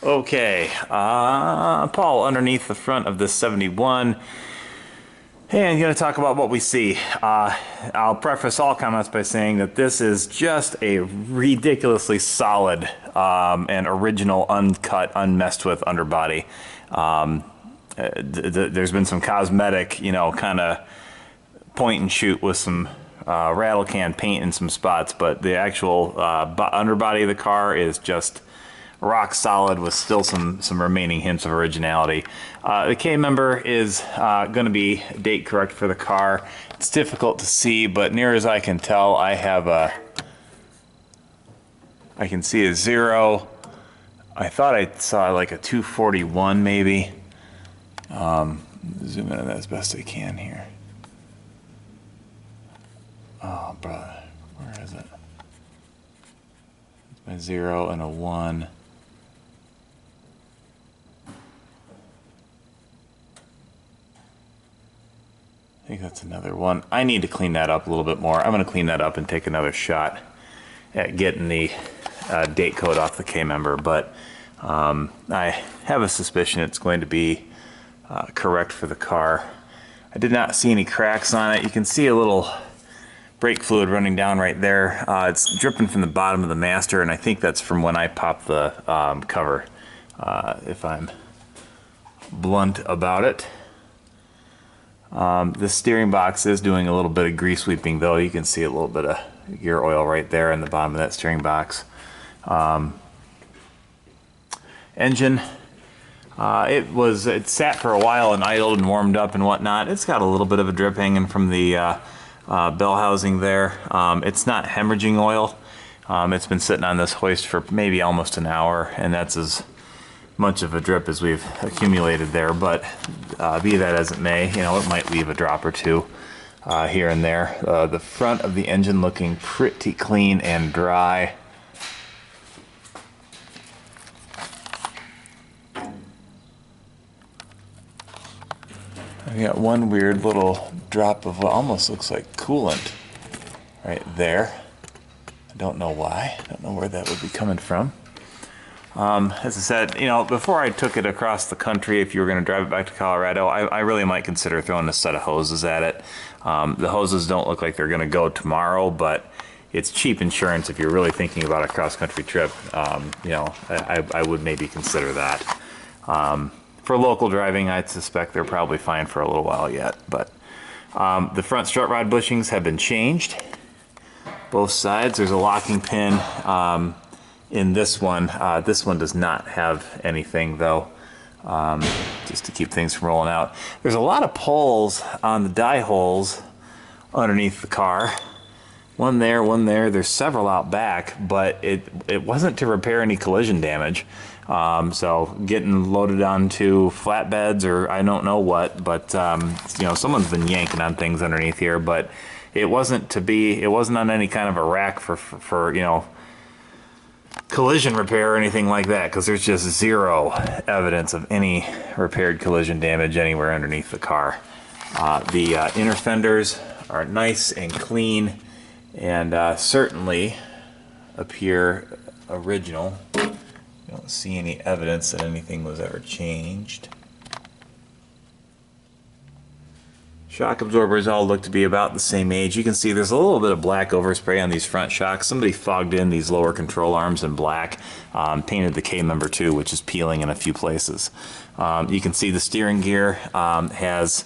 Okay, Paul underneath the front of this 71. Hey, I'm going to talk about what we see. I'll preface all comments by saying that this is just a ridiculously solid and original, uncut, unmessed with underbody. There's been some cosmetic, kind of point and shoot with some rattle can paint in some spots, but the actual underbody of the car is just rock solid with still some remaining hints of originality. The K member is going to be date correct for the car. It's difficult to see, but near as I can tell, I can see a 0. I thought I saw like a 241 maybe. Zoom in as best I can here. Oh, brother, where is it? It's my 0 and a 1. I think that's another one. I need to clean that up a little bit more. I'm going to clean that up and take another shot at getting the date code off the K member, but I have a suspicion it's going to be correct for the car. I did not see any cracks on it. You can see a little brake fluid running down right there. It's dripping from the bottom of the master, and I think that's from when I popped the cover, if I'm blunt about it. The steering box is doing a little bit of grease sweeping, though. You can see a little bit of gear oil right there in the bottom of that steering box. Engine, it sat for a while and idled and warmed up and whatnot. It's got a little bit of a drip hanging from the bell housing there. It's not hemorrhaging oil. It's been sitting on this hoist for maybe almost an hour, and that's as much of a drip as we've accumulated there, but be that as it may, it might leave a drop or two here and there. The front of the engine looking pretty clean and dry. I got one weird little drop of what almost looks like coolant right there. I don't know why. I don't know where that would be coming from. As I said, before I took it across the country, if you were going to drive it back to Colorado, I really might consider throwing a set of hoses at it. The hoses don't look like they're going to go tomorrow, but it's cheap insurance if you're really thinking about a cross-country trip. I would maybe consider that. For local driving, I'd suspect they're probably fine for a little while yet. But the front strut rod bushings have been changed. Both sides. There's a locking pin in this one. This one does not have anything, though, just to keep things from rolling out. There's a lot of pulls on the die holes underneath the car. One there, one there. There's several out back, but it wasn't to repair any collision damage. So getting loaded onto flatbeds or I don't know what, but someone's been yanking on things underneath here, but it wasn't on any kind of a rack for collision repair or anything like that, because there's just zero evidence of any repaired collision damage anywhere underneath the car. The inner fenders are nice and clean and certainly appear original. You don't see any evidence that anything was ever changed. Shock absorbers all look to be about the same age. You can see there's a little bit of black overspray on these front shocks. Somebody fogged in these lower control arms in black, painted the K member too, which is peeling in a few places. You can see the steering gear has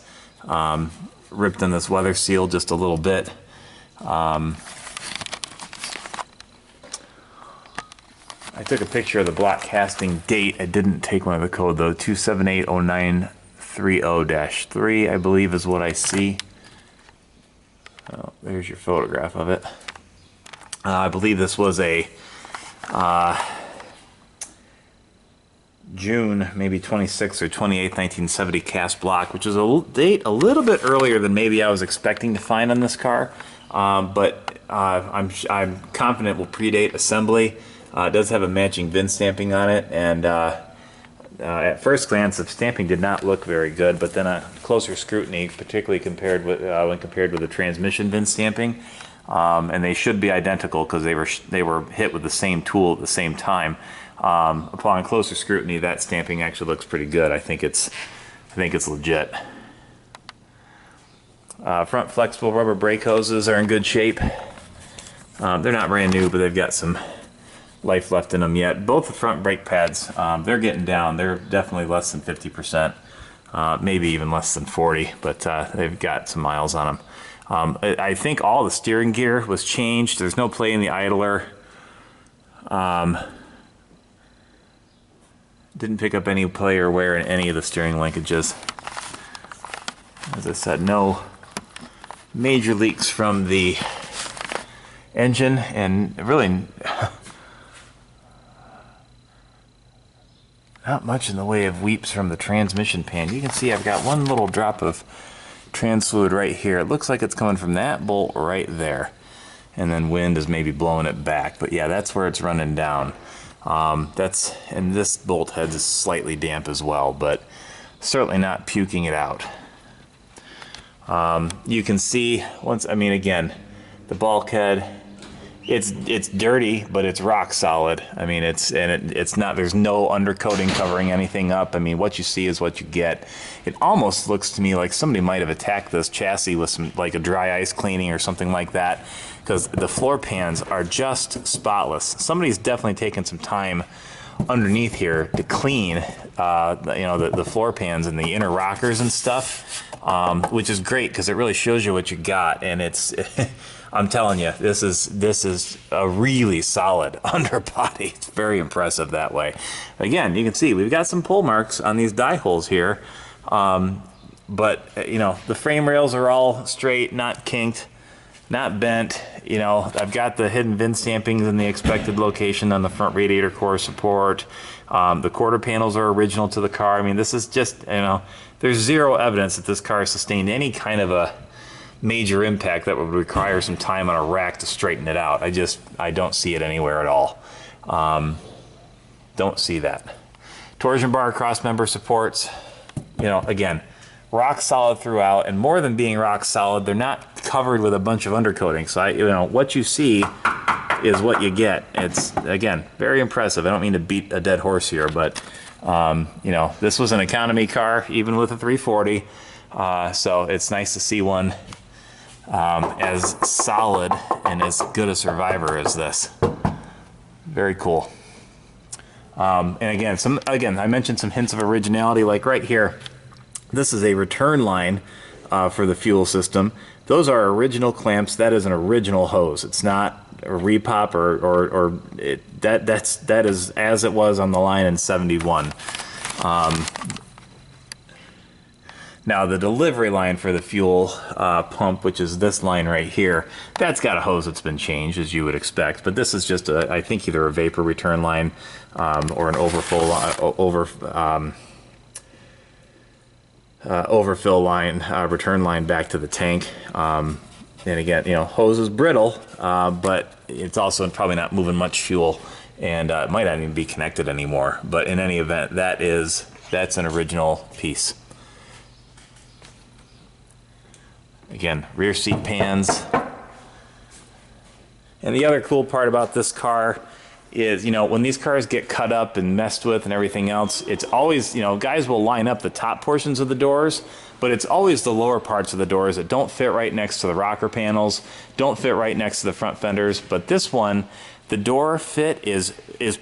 ripped in this weather seal just a little bit. I took a picture of the block casting date. I didn't take one of the code though. 2780930-3, I believe, is what I see. Oh, there's your photograph of it. I believe this was a June, maybe 26th or 28th, 1970 cast block, which is a date a little bit earlier than maybe I was expecting to find on this car. But I'm confident will predate assembly. It does have a matching VIN stamping on it, and at first glance the stamping did not look very good, but then a closer scrutiny, particularly compared with when compared with the transmission VIN stamping, and they should be identical because they were hit with the same tool at the same time. Upon closer scrutiny, that stamping actually looks pretty good. I think it's legit. Front flexible rubber brake hoses are in good shape. They're not brand new, but they've got some life left in them yet. Both the front brake pads, they're getting down. They're definitely less than 50%, maybe even less than 40, but they've got some miles on them. I think all the steering gear was changed. There's no play in the idler. Didn't pick up any play or wear in any of the steering linkages. As I said, no major leaks from the engine, and really not much in the way of weeps from the transmission pan. You can see I've got one little drop of trans fluid right here. It looks like it's coming from that bolt right there, and then wind is maybe blowing it back, but yeah, that's where it's running down. And this bolt head is slightly damp as well, but certainly not puking it out. You can see again, the bulkhead, it's dirty, but it's rock solid. I mean, it's not, there's no undercoating covering anything up. I mean, what you see is what you get. It almost looks to me like somebody might have attacked this chassis with some, like a dry ice cleaning or something like that, because the floor pans are just spotless. Somebody's definitely taken some time underneath here to clean, the floor pans and the inner rockers and stuff, which is great because it really shows you what you got. And it's, I'm telling you, this is a really solid underbody. It's very impressive that way. Again, you can see we've got some pull marks on these die holes here, but the frame rails are all straight, not kinked, not bent. I've got the hidden VIN stampings in the expected location on the front radiator core support. The quarter panels are original to the car. I mean, this is just, there's zero evidence that this car sustained any kind of a major impact that would require some time on a rack to straighten it out. I don't see it anywhere at all. Don't see that. Torsion bar cross member supports, again, rock solid throughout, and more than being rock solid, they're not covered with a bunch of undercoating. So what you see is what you get. It's, again, very impressive. I don't mean to beat a dead horse here, but this was an economy car, even with a 340. So it's nice to see one as solid and as good a survivor as this. Very cool. And again, I mentioned some hints of originality, like right here. This is a return line for the fuel system. Those are original clamps. That is an original hose. It's not a repop that is as it was on the line in '71. Now the delivery line for the fuel pump, which is this line right here, that's got a hose that's been changed, as you would expect. But this is just I think either a vapor return line or an overfill line, return line back to the tank. And again, hose is brittle, but it's also probably not moving much fuel, and it might not even be connected anymore. But in any event, that's an original piece. Again, rear seat pans. And the other cool part about this car is, when these cars get cut up and messed with and everything else, it's always, guys will line up the top portions of the doors, but it's always the lower parts of the doors that don't fit right next to the rocker panels, don't fit right next to the front fenders. But this one, the door fit is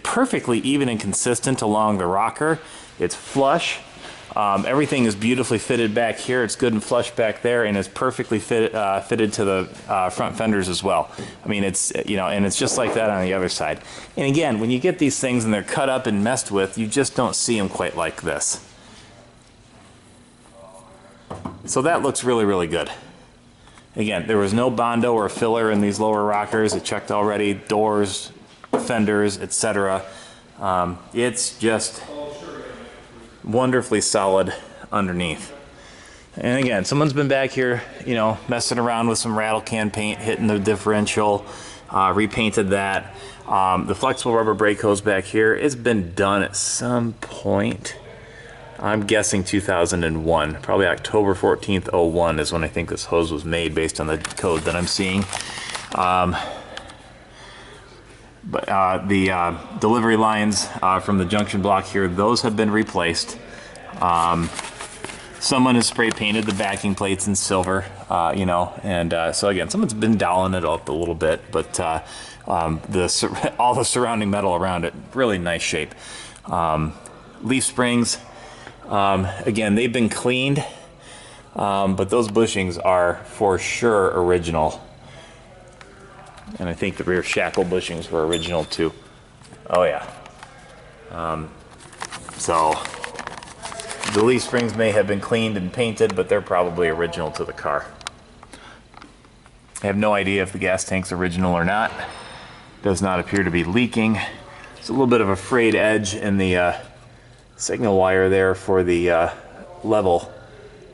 perfectly even and consistent along the rocker. It's flush. Everything is beautifully fitted back here. It's good and flush back there, and it's perfectly fitted to the front fenders as well. I mean, it's and it's just like that on the other side. And again, when you get these things and they're cut up and messed with, you just don't see them quite like this. So that looks really, really good. Again, there was no Bondo or filler in these lower rockers. It checked already, doors, fenders, etc. It's just wonderfully solid underneath. And again, someone's been back here, messing around with some rattle can paint, hitting the differential, repainted that. The flexible rubber brake hose back here, it's been done at some point. I'm guessing 2001, probably October 14th, 01 is when I think this hose was made based on the code that I'm seeing. But the delivery lines from the junction block here, those have been replaced. Someone has spray painted the backing plates in silver, you know, and so again, someone's been doweling it up a little bit, but all the surrounding metal around it, really nice shape. Leaf springs, again, they've been cleaned, but those bushings are for sure original. And I think the rear shackle bushings were original too. Oh yeah. So the leaf springs may have been cleaned and painted, but they're probably original to the car. I have no idea if the gas tank's original or not. Does not appear to be leaking. There's a little bit of a frayed edge in the signal wire there for the level.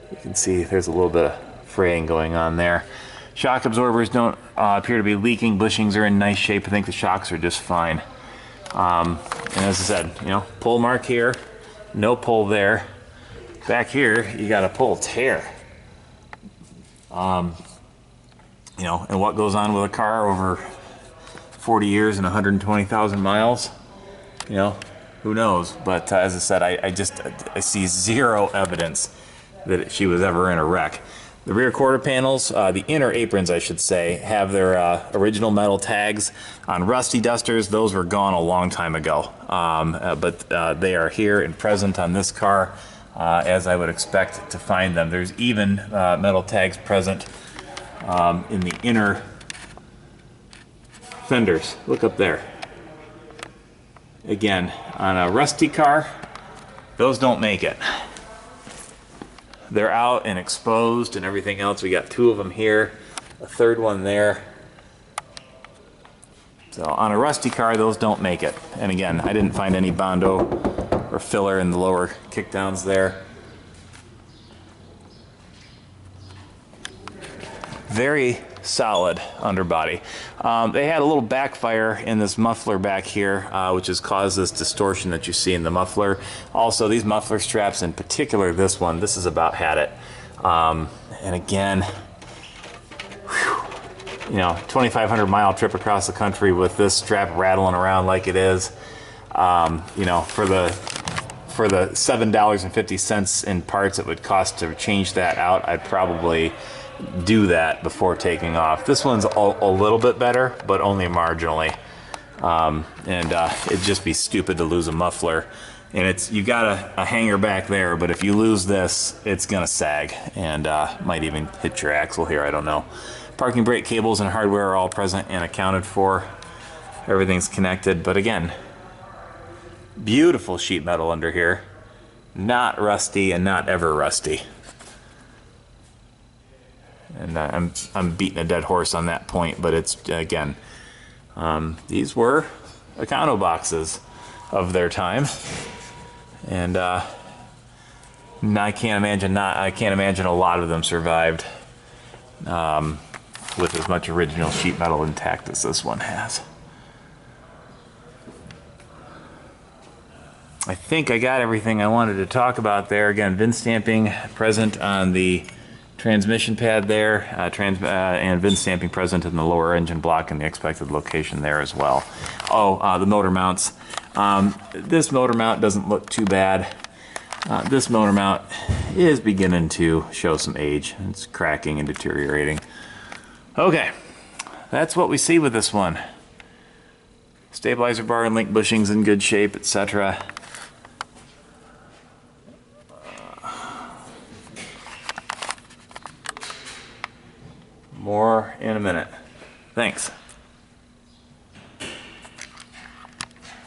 You can see there's a little bit of fraying going on there. Shock absorbers don't appear to be leaking. Bushings are in nice shape. I think the shocks are just fine. And as I said, you know, pull mark here, no pull there. Back here, you got a pull tear. You know, and what goes on with a car over 40 years and 120,000 miles? You know, who knows? But as I said, I see zero evidence that she was ever in a wreck. The rear quarter panels, the inner aprons, I should say, have their original metal tags. On rusty dusters, those were gone a long time ago. But they are here and present on this car, as I would expect to find them. There's even metal tags present in the inner fenders. Look up there. Again, on a rusty car, those don't make it. They're out and exposed and everything else. We got two of them here, a third one there. So on a rusty car, those don't make it. And again, I didn't find any Bondo or filler in the lower kickdowns there. Very solid underbody. They had a little backfire in this muffler back here, which has caused this distortion that you see in the muffler. Also, these muffler straps, in particular this one, this has about had it. And again, whew, you know, 2,500 mile trip across the country with this strap rattling around like it is, you know, for the $7.50 in parts it would cost to change that out, I'd probably do that before taking off. This one's a little bit better, but only marginally. It'd just be stupid to lose a muffler. And you got a hanger back there, but if you lose this, it's gonna sag and might even hit your axle here, I don't know. Parking brake cables and hardware are all present and accounted for. Everything's connected, but again, beautiful sheet metal under here. Not rusty and not ever rusty. And I'm beating a dead horse on that point, but it's, again, these were Econo boxes of their time, and I can't imagine a lot of them survived with as much original sheet metal intact as this one has. I think I got everything I wanted to talk about there. Again, VIN stamping present on the transmission pad there, and VIN stamping present in the lower engine block and the expected location there as well. Oh, the motor mounts. This motor mount doesn't look too bad. This motor mount is beginning to show some age. It's cracking and deteriorating. Okay, that's what we see with this one. Stabilizer bar and link bushings in good shape, etc. More in a minute. Thanks.